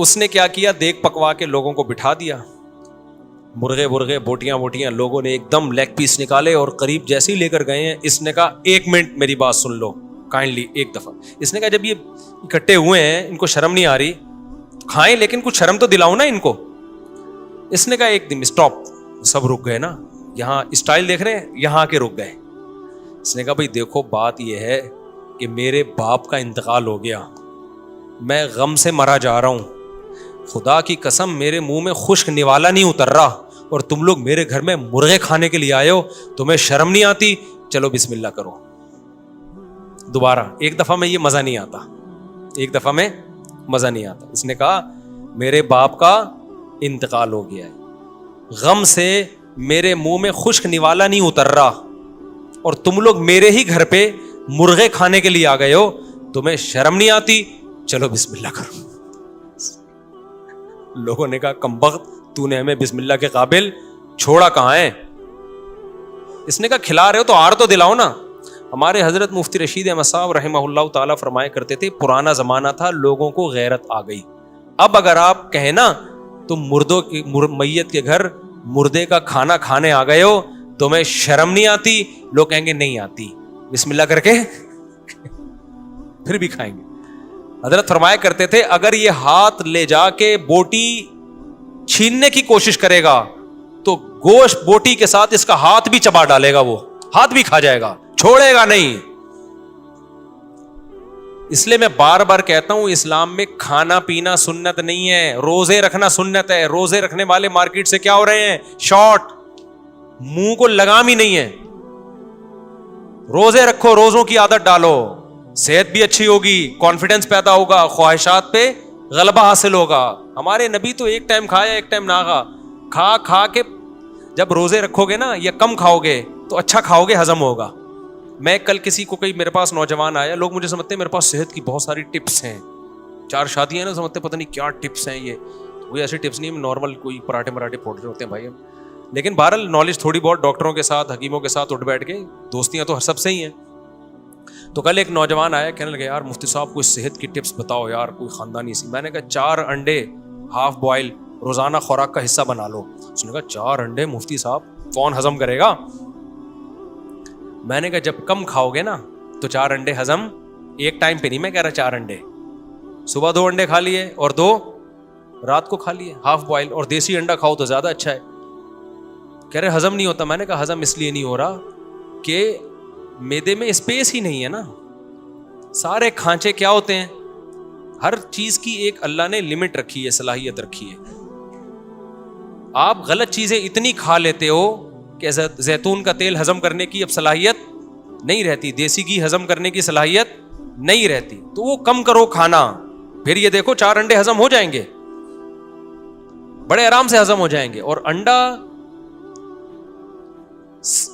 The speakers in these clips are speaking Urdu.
اس نے کیا کیا, دیگ پکوا کے لوگوں کو بٹھا دیا, مرغے بوٹیاں لوگوں نے ایک دم لیگ پیس نکالے اور قریب جیسے ہی لے کر گئے ہیں, اس نے کہا 1 منٹ میری بات سن لو کائنڈلی ایک دفعہ. اس نے کہا جب یہ اکٹھے ہوئے ہیں ان کو شرم نہیں آ رہی, کھائیں لیکن کچھ شرم تو دلاؤ نا ان کو. اس نے کہا ایک دم اسٹاپ, سب رک گئے نا, یہاں اسٹائل دیکھ رہے ہیں, یہاں کے رک گئے. اس نے کہا بھائی دیکھو بات یہ ہے کہ میرے باپ کا انتقال ہو گیا, میں غم سے مرا جا رہا ہوں, خدا کی قسم میرے منہ میں خشک نوالا نہیں اتر رہا, اور تم لوگ میرے گھر میں مرغے کھانے کے لیے آئے ہو, تمہیں شرم نہیں آتی؟ چلو بسم اللہ کرو. دوبارہ ایک دفعہ میں یہ مزہ نہیں آتا, ایک دفعہ میں مزہ نہیں آتا. اس نے کہا میرے باپ کا انتقال ہو گیا ہے, غم سے میرے منہ میں خشک نوالا نہیں اتر رہا, اور تم لوگ میرے ہی گھر پہ مرغے کھانے کے لیے آ گئے ہو, تمہیں شرم نہیں آتی؟ چلو بسم اللہ کرو. لوگوں نے کہا کمبخت, تو نے ہمیں بسم اللہ کے قابل چھوڑا کہاں ہے؟ اس نے کہا کھلا رہے ہو تو آر تو دلاؤ نا. ہمارے حضرت مفتی رشید احمد صاحب رحمہ اللہ تعالیٰ فرمایا کرتے تھے, پرانا زمانہ تھا, لوگوں کو غیرت آ گئی. اب اگر آپ کہیں نا تم میت کے گھر مردے کا کھانا کھانے آ گئے ہو, تمہیں شرم نہیں آتی؟ لوگ کہیں گے نہیں آتی, بسم اللہ کر کے پھر بھی کھائیں گے. حضرت فرمایا کرتے تھے اگر یہ ہاتھ لے جا کے بوٹی چھیننے کی کوشش کرے گا تو گوشت بوٹی کے ساتھ اس کا ہاتھ بھی چبا ڈالے گا, وہ ہاتھ بھی کھا جائے گا, چھوڑے گا نہیں. اس لیے میں بار بار کہتا ہوں اسلام میں کھانا پینا سنت نہیں ہے, روزے رکھنا سنت ہے. روزے رکھنے والے مارکیٹ سے کیا ہو رہے ہیں, شارٹ, منہ کو لگام ہی نہیں ہے. روزے رکھو, روزوں کی عادت ڈالو, صحت بھی اچھی ہوگی, کانفیڈنس پیدا ہوگا, خواہشات پہ غلبہ حاصل ہوگا. ہمارے نبی تو ایک ٹائم کھایا ایک ٹائم نہ کھا کے جب روزے رکھو گے نا یا کم کھاؤ گے تو اچھا کھاؤ گے, ہضم ہوگا. میں کل کسی کو کوئی میرے پاس نوجوان آیا, لوگ مجھے سمجھتے ہیں میرے پاس صحت کی بہت ساری ٹپس ہیں, 4 شادیاں نا, سمجھتے پتہ نہیں کیا ٹپس ہیں یہ. کوئی ایسی ٹپس نہیں, نارمل کوئی پراٹھے پھوڑ رہے ہوتے ہیں بھائی ہم, لیکن بہرحال نالج تھوڑی بہت ڈاکٹروں کے ساتھ حکیموں کے ساتھ اٹھ بیٹھ کے, دوستیاں تو سب سے ہی ہیں. تو کل ایک نوجوان آیا, کہنے لگا یار مفتی صاحب کوئی صحت کی ٹپس بتاؤ یار, کوئی خاندانی سی. میں نے کہا 4 انڈے ہاف بوائل روزانہ خوراک کا حصہ بنا لو. اس نے کہا 4 انڈے مفتی صاحب کون ہضم کرے گا؟ میں نے کہا جب کم کھاؤ گے نا تو 4 انڈے ہضم, ایک ٹائم پہ نہیں, میں کہہ رہا 4 انڈے, صبح 2 انڈے کھا لیے اور 2 رات کو کھا لیے ہاف بوائل, اور دیسی انڈا کھاؤ تو زیادہ اچھا ہے. کہہ رہے ہضم نہیں ہوتا. میں نے کہا ہضم اس لیے نہیں ہو رہا کہ میدے میں اسپیس ہی نہیں ہے نا. سارے کھانچے کیا ہوتے ہیں, ہر چیز کی ایک اللہ نے لمٹ رکھی ہے, صلاحیت رکھی ہے. آپ غلط چیزیں اتنی کھا لیتے ہو کہ زیتون کا تیل ہضم کرنے کی اب صلاحیت نہیں رہتی, دیسی گھی ہضم کرنے کی صلاحیت نہیں رہتی, تو وہ کم کرو کھانا. پھر یہ دیکھو 4 انڈے ہضم ہو جائیں گے, بڑے آرام سے ہضم ہو جائیں گے. اور انڈا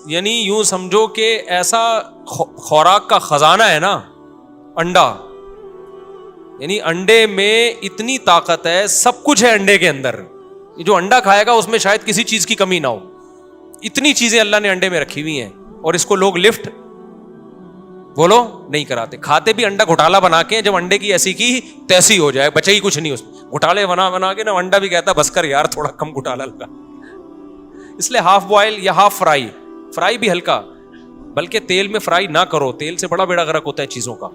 یعنی یوں سمجھو کہ ایسا خوراک کا خزانہ ہے نا انڈا, یعنی انڈے میں اتنی طاقت ہے, سب کچھ ہے انڈے کے اندر. یہ جو انڈا کھائے گا اس میں شاید کسی چیز کی کمی نہ ہو, اتنی چیزیں اللہ نے انڈے میں رکھی ہوئی ہیں. اور اس کو لوگ لفٹ بولو نہیں کراتے, کھاتے بھی انڈا گھوٹالا بنا کے, جب انڈے کی ایسی کی تیسی ہو جائے, بچے ہی کچھ نہیں اس میں, گھوٹالے بنا کے نا انڈا بھی کہتا بس کر یار تھوڑا کم گھوٹالا لگا. اس لیے ہاف بوائل یا ہاف فرائی بھی ہلکا, بلکہ تیل میں فرائی نہ کرو, تیل سے بڑا بیڑا غرق ہوتا ہے چیزوں کا.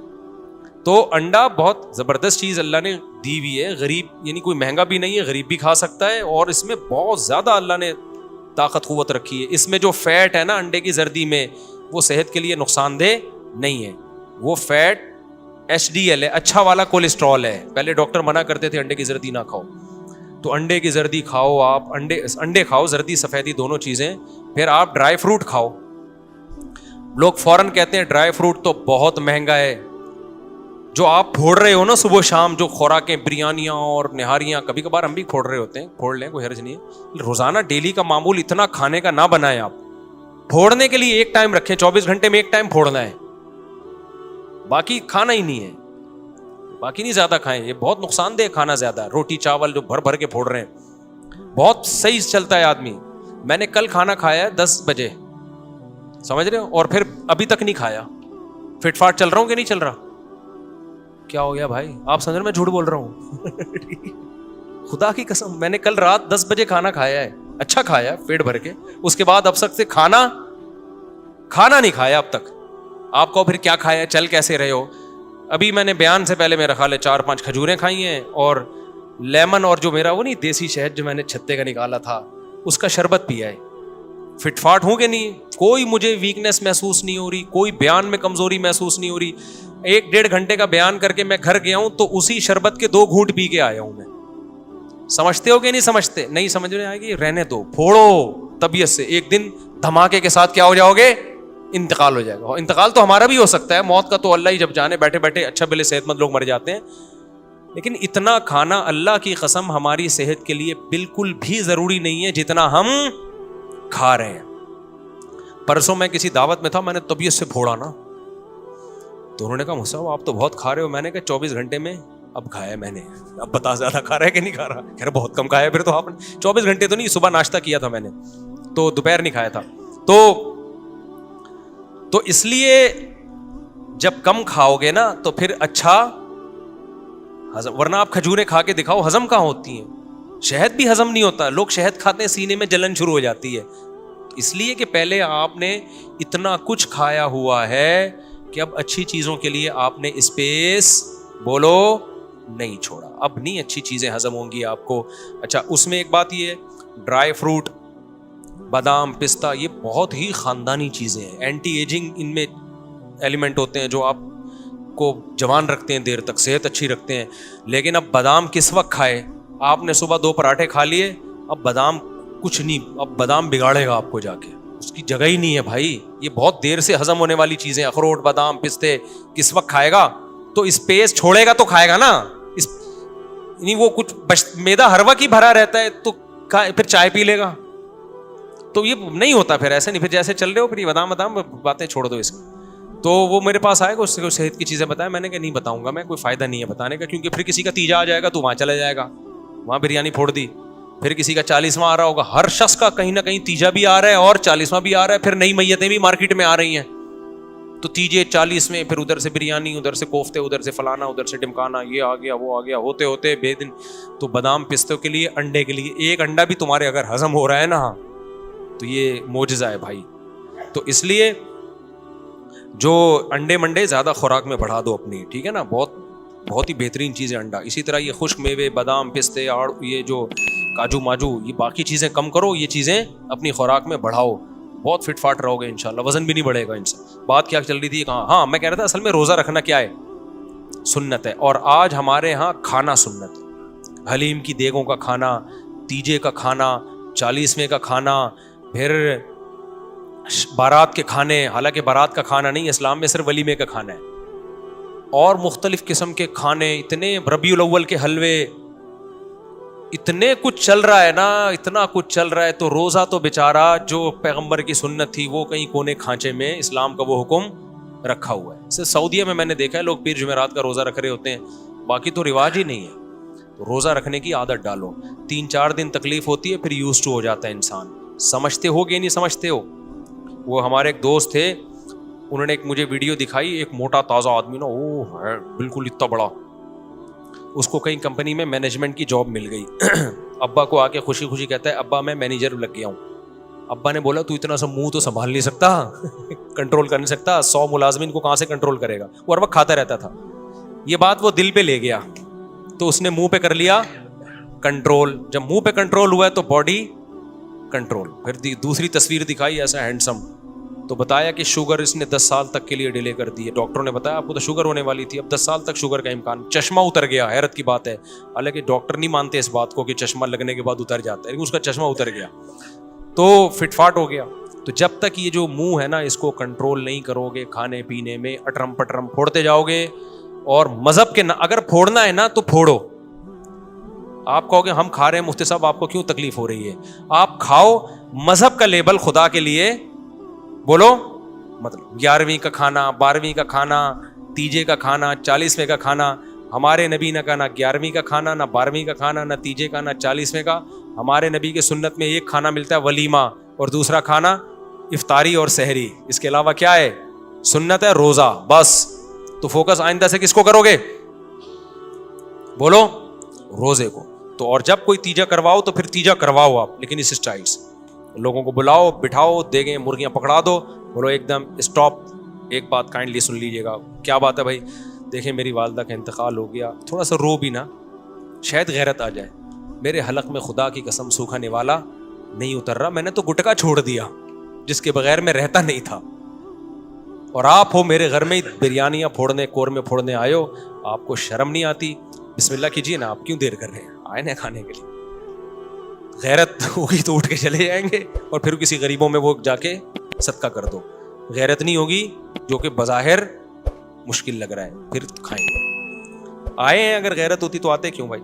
تو انڈا بہت زبردست چیز اللہ نے دی ہوئی ہے, غریب یعنی کوئی مہنگا بھی نہیں ہے, غریب بھی کھا سکتا ہے, اور اس میں بہت زیادہ اللہ نے طاقت قوت رکھی ہے. اس میں جو فیٹ ہے نا انڈے کی زردی میں, وہ صحت کے لیے نقصان دہ نہیں ہے. وہ فیٹ HDL ہے, اچھا والا کولیسٹرول ہے. پہلے ڈاکٹر منع کرتے تھے انڈے کی زردی نہ کھاؤ, تو انڈے کی زردی کھاؤ آپ, انڈے کھاؤ, زردی سفیدی دونوں چیزیں. پھر آپ ڈرائی فروٹ کھاؤ. لوگ فوراً کہتے ہیں ڈرائی فروٹ تو بہت مہنگا ہے. جو آپ پھوڑ رہے ہو نا صبح شام, جو خوراکیں بریانیاں اور نہاریاں, کبھی کبھار ہم بھی پھوڑ رہے ہوتے ہیں, پھوڑ لیں کوئی حرج نہیں ہے. روزانہ ڈیلی کا معمول اتنا کھانے کا نہ بنائیں آپ. پھوڑنے کے لیے ایک ٹائم رکھیں, 24 گھنٹے میں ایک ٹائم پھوڑنا ہے, باقی کھانا ہی نہیں ہے. باقی نہیں زیادہ کھائیں, یہ بہت نقصان دہ کھانا زیادہ. روٹی چاول جو بھر کے پھوڑ رہے ہیں, بہت صحیح چلتا ہے آدمی. میں نے کل کھانا کھایا 10 بجے, سمجھ رہے ہو, اور پھر ابھی تک نہیں کھایا. فٹ فاٹ چل رہا ہوں کہ نہیں چل رہا؟ کیا ہو گیا بھائی, آپ سمجھ رہے میں جھوٹ بول رہا ہوں؟ خدا کی قسم میں نے کل رات 10 بجے کھانا کھایا ہے, اچھا کھایا پیٹ بھر کے, اس کے بعد اب تک سے کھانا نہیں کھایا اب تک. آپ کو پھر کیا کھایا, چل کیسے رہے ہو؟ ابھی میں نے بیان سے پہلے میرا خیال ہے 4-5 کھجوریں کھائی ہیں, اور لیمن, اور جو میرا وہ نہیں دیسی شہد جو میں نے چھتے کا نکالا تھا اس کا شربت پیا ہے. فٹ فاٹ ہوں کہ نہیں, کوئی مجھے ویکنیس محسوس نہیں ہو رہی, کوئی بیان میں کمزوری محسوس نہیں ہو رہی. 1-1.5 گھنٹے کا بیان کر کے میں گھر گیا ہوں تو اسی شربت کے 2 گھونٹ پی کے آیا ہوں میں. سمجھتے ہو کہ نہیں سمجھتے؟ نہیں سمجھ میں آئے گی, رہنے دو, پھوڑو طبیعت سے. ایک دن دھماکے کے ساتھ کیا ہو جاؤ گے, انتقال ہو جائے گا. انتقال تو ہمارا بھی ہو سکتا ہے, موت کا تو اللہ ہی جب جانے, بیٹھے بیٹھے اچھا بھلے صحت مند لوگ مر جاتے ہیں. لیکن اتنا کھانا اللہ کی قسم ہماری صحت کے لیے بالکل بھی ضروری نہیں ہے جتنا ہم کھا رہے ہیں. پرسوں میں کسی دعوت میں تھا, میں نے طبیعت سے پھوڑا نا, تو انہوں نے کہا مصعب آپ تو بہت کھا رہے ہو. میں نے کہا 24 گھنٹے میں اب کھایا میں نے, اب بتا زیادہ کھا رہا ہے کہ نہیں کھا رہا. کہہ رہے بہت کم کھایا. پھر تو آپ نے 24 گھنٹے تو نہیں, صبح ناشتہ کیا تھا میں نے, تو دوپہر نہیں کھایا تھا. تو اس لیے جب کم کھاؤ گے نا تو پھر اچھا ہضم, ورنہ آپ کھجوریں کھا کے دکھاؤ, ہضم کہاں ہوتی ہیں. شہد بھی ہضم نہیں ہوتا. لوگ شہد کھاتے ہیں سینے میں جلن شروع ہو جاتی ہے. اس لیے کہ پہلے آپ نے اتنا کچھ کھایا ہوا ہے کہ اب اچھی چیزوں کے لیے آپ نے اسپیس بولو نہیں چھوڑا. اب نہیں اچھی چیزیں ہضم ہوں گی آپ کو. اچھا اس میں ایک بات یہ ہے, ڈرائی فروٹ, بادام, پستہ, یہ بہت ہی خاندانی چیزیں ہیں. اینٹی ایجنگ ان میں ایلیمنٹ ہوتے ہیں جو آپ کو جوان رکھتے ہیں, دیر تک صحت اچھی رکھتے ہیں. لیکن اب بادام کس وقت کھائے؟ آپ نے صبح 2 پراٹھے کھا لیے, اب بادام کچھ نہیں, اب بادام بگاڑے گا آپ کو جا کے, اس کی جگہ ہی نہیں ہے بھائی. یہ بہت دیر سے ہضم ہونے والی چیزیں, اخروٹ, بادام, پستے کس وقت کھائے گا؟ تو اسپیس چھوڑے گا تو کھائے گا نا. نہیں وہ کچھ میدا ہر وقت ہی بھرا رہتا ہے تو پھر چائے پی لے گا, تو یہ نہیں ہوتا. پھر ایسے نہیں, پھر جیسے چل رہے ہو پھر یہ بادام باتیں چھوڑ دو اس کی. تو وہ میرے پاس آئے گا, اس سے صحت کی چیزیں بتائیں. میں نے کہا نہیں بتاؤں گا میں, کوئی فائدہ نہیں ہے بتانے کا, کیونکہ پھر کسی کا تیجا آ جائے گا تو وہاں چلا جائے گا, وہاں بریانی پھوڑ دی. پھر کسی کا 40واں آ رہا ہوگا, ہر شخص کا کہیں نہ کہیں تیجا بھی آ رہا ہے اور 40واں بھی آ رہا ہے. پھر نئی میتیں بھی مارکیٹ میں آ رہی ہیں, تو تیجے 40 میں, پھر ادھر سے بریانی, ادھر سے کوفتے, ادھر سے فلانا, ادھر سے ڈمکانا, یہ آ گیا وہ آ گیا, ہوتے ہوتے بے دن. تو بادام پستوں کے لیے, انڈے کے لیے, ایک انڈا بھی تمہارے اگر ہضم ہو رہا ہے نا تو یہ معجزہ ہے بھائی. تو اس لیے جو انڈے منڈے زیادہ خوراک میں بڑھا دو اپنی, ٹھیک ہے نا, بہت ہی بہترین چیز ہے انڈا. اسی طرح یہ خشک میوے, بادام, پستے, اور یہ جو کاجو ماجو, یہ باقی چیزیں کم کرو, یہ چیزیں اپنی خوراک میں بڑھاؤ, بہت فٹ فاٹ رہو گے انشاءاللہ, وزن بھی نہیں بڑھے گا ان سے. بات کیا چل رہی تھی کہاں؟ ہاں میں کہہ رہا تھا اصل میں روزہ رکھنا کیا ہے, سنت ہے. اور آج ہمارے ہاں کھانا سنت ہے. حلیم کی دیگوں کا کھانا, تیجے کا کھانا, 40ویں کا کھانا, پھر بارات کے کھانے, حالانکہ بارات کا کھانا نہیں, اسلام میں صرف ولیمے کا کھانا ہے, اور مختلف قسم کے کھانے, اتنے ربیع الاول کے حلوے, اتنے کچھ چل رہا ہے نا, اتنا کچھ چل رہا ہے. تو روزہ تو بیچارہ جو پیغمبر کی سنت تھی وہ کہیں کونے کھانچے میں اسلام کا وہ حکم رکھا ہوا ہے. صرف سعودیہ میں نے دیکھا ہے لوگ پیر جمعرات کا روزہ رکھ رہے ہوتے ہیں, باقی تو رواج ہی نہیں ہے. تو روزہ رکھنے کی عادت ڈالو, 3-4 دن تکلیف ہوتی ہے, پھر یوز ٹو ہو جاتا ہے انسان. سمجھتے ہو کہ نہیں سمجھتے ہو؟ وہ ہمارے ایک دوست تھے, انہوں نے ایک مجھے ویڈیو دکھائی, ایک موٹا تازہ آدمی نا, وہ ہے بالکل اتنا بڑا, اس کو کہیں کمپنی میں مینجمنٹ کی جاب مل گئی. ابا کو آ کے خوشی خوشی کہتا ہے ابا میں مینیجر لگ گیا ہوں. ابا نے بولا تو اتنا سا منہ تو سنبھال نہیں سکتا, کنٹرول کر نہیں سکتا, 100 ملازمین کو کہاں سے کنٹرول کرے گا. وہ ہر وقت کھاتا رہتا تھا. یہ بات وہ دل پہ لے گیا, تو اس نے منہ پہ کر لیا کنٹرول. جب منہ پہ کنٹرول ہوا ہے تو باڈی کنٹرول. پھر دوسری تصویر دکھائی ایسا ہینڈسم, تو بتایا کہ شوگر اس نے 10 سال تک کے لیے ڈیلے کر دی ہے. ڈاکٹر نے بتایا آپ کو تو شوگر ہونے والی تھی, اب 10 سال تک شوگر کا امکان. چشمہ اتر گیا, حیرت کی بات ہے, حالانکہ ڈاکٹر نہیں مانتے اس بات کو کہ چشمہ لگنے کے بعد اتر جاتا ہے, لیکن اس کا چشمہ اتر گیا, تو فٹ فاٹ ہو گیا. تو جب تک یہ جو منہ ہے نا اس کو کنٹرول نہیں کرو گے, کھانے پینے میں اٹرم پٹرم پھوڑتے جاؤ گے, اور مذہب کے اگر پھوڑنا ہے نا تو پھوڑو. آپ کہو گے ہم کھا رہے ہیں مفتی صاحب آپ کو کیوں تکلیف ہو رہی ہے, آپ کھاؤ, مذہب کا لیبل خدا کے لیے بولو, مطلب 11ویں کا کھانا, 12ویں کا کھانا, تیجے کا کھانا, 40ویں کا کھانا. ہمارے نبی نے کہا نہ 11ویں کا کھانا, نہ 12ویں کا کھانا, نہ تیجے کا, نہ 40ویں کا. ہمارے نبی کے سنت میں ایک کھانا ملتا ہے ولیمہ, اور دوسرا کھانا افطاری اور سحری. اس کے علاوہ کیا ہے؟ سنت ہے روزہ, بس. تو فوکس آئندہ سے کس کو کرو گے؟ بولو, روزے کو. تو اور جب کوئی تیجا کرواؤ تو پھر تیجا کرواؤ آپ, لیکن اس اسٹائل سے. لوگوں کو بلاؤ, بٹھاؤ, دیگیں مرغیاں پکڑا دو, بولو ایک دم اسٹاپ, ایک بات کائنڈلی سن لیجیے گا. کیا بات ہے بھائی؟ دیکھیں میری والدہ کا انتقال ہو گیا, تھوڑا سا رو بھی نا, شاید غیرت آ جائے. میرے حلق میں خدا کی قسم سوکھا نوالا نہیں اتر رہا, میں نے تو گٹکا چھوڑ دیا جس کے بغیر میں رہتا نہیں تھا, اور آپ ہو میرے گھر میں بریانیاں پھوڑنے, قورمے پھوڑنے آئے ہو, آپ کو شرم نہیں آتی؟ بسم اللہ کیجیے نا, آپ کیوں دیر کر رہے ہیں, آئے نا کھانے کے لیے. غیرت ہوگی تو اٹھ کے چلے جائیں گے, اور پھر کسی غریبوں میں وہ جا کے صدقہ کر دو. غیرت نہیں ہوگی, جو کہ بظاہر مشکل لگ رہا ہے, پھر کھائیں گے. آئے ہیں, اگر غیرت ہوتی تو آتے کیوں بھائی؟